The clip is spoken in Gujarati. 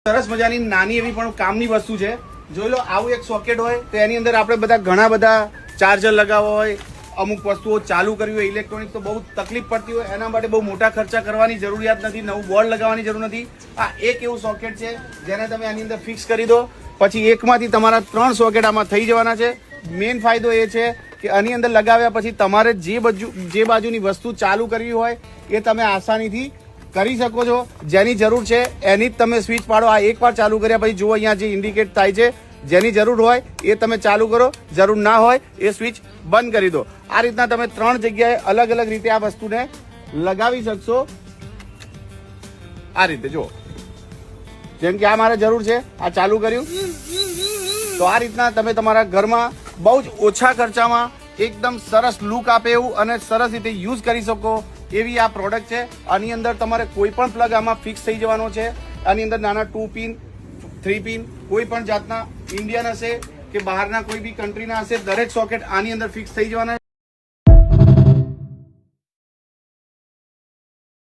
સરસ મજાની નાની એવી પણ કામની વસ્તુ છે. જોઈ લો, આવું એક સોકેટ હોય તો એની અંદર આપણે બધા ઘણા બધા ચાર્જર લગાવવા હોય, અમુક વસ્તુઓ ચાલુ કરવી હોય ઇલેક્ટ્રોનિક, તો બહુ તકલીફ પડતી હોય. એના માટે બહુ મોટા ખર્ચા કરવાની જરૂરિયાત નથી, નવું બોર્ડ લગાવવાની જરૂર નથી. આ એક એવું સોકેટ છે જેને તમે આની અંદર ફિક્સ કરી દો, પછી એકમાંથી તમારા 3 સોકેટ આમાં થઈ જવાના છે. મેઇન ફાયદો એ છે કે આની અંદર લગાવ્યા પછી તમારે જે બાજુની વસ્તુ ચાલુ કરવી હોય એ તમે આસાનીથી કરી શકો છો. જેની જરૂર છે એની જ તમે સ્વિચ પાડો. આ એકવાર ચાલુ કર્યા પછી જુઓ અહીંયા જે ઇન્ડિકેટ થાય છે, જેની જરૂર હોય એ તમે ચાલુ કરો, જરૂર ના હોય એ સ્વિચ બંધ કરી દો. આ રીતના તમે 3 જગ્યાએ અલગ અલગ રીતે આ વસ્તુને લગાવી શકશો. આ રીતે જુઓ, જેમ કે આ મારે જરૂર છે, આ ચાલુ કર્યું, તો આ રીતના તમે તમારા ઘરમાં બહુ જ ઓછા ખર્ચામાં એકદમ સરસ લુક આપે એવું અને સરસ રીતે યુઝ કરી શકો એવી આ પ્રોડક્ટ છે. આની અંદર તમારે કોઈ પણ પ્લગ આમાં ફિક્સ થઈ જવાનો છે. આની અંદર નાના 2 પિન 3 પિન કોઈ પણ જાતના ઇન્ડિયન હશે કે બહારના કોઈ બી કન્ટ્રીના હશે, દરેક સોકેટ આની અંદર ફિક્સ થઈ જવાના.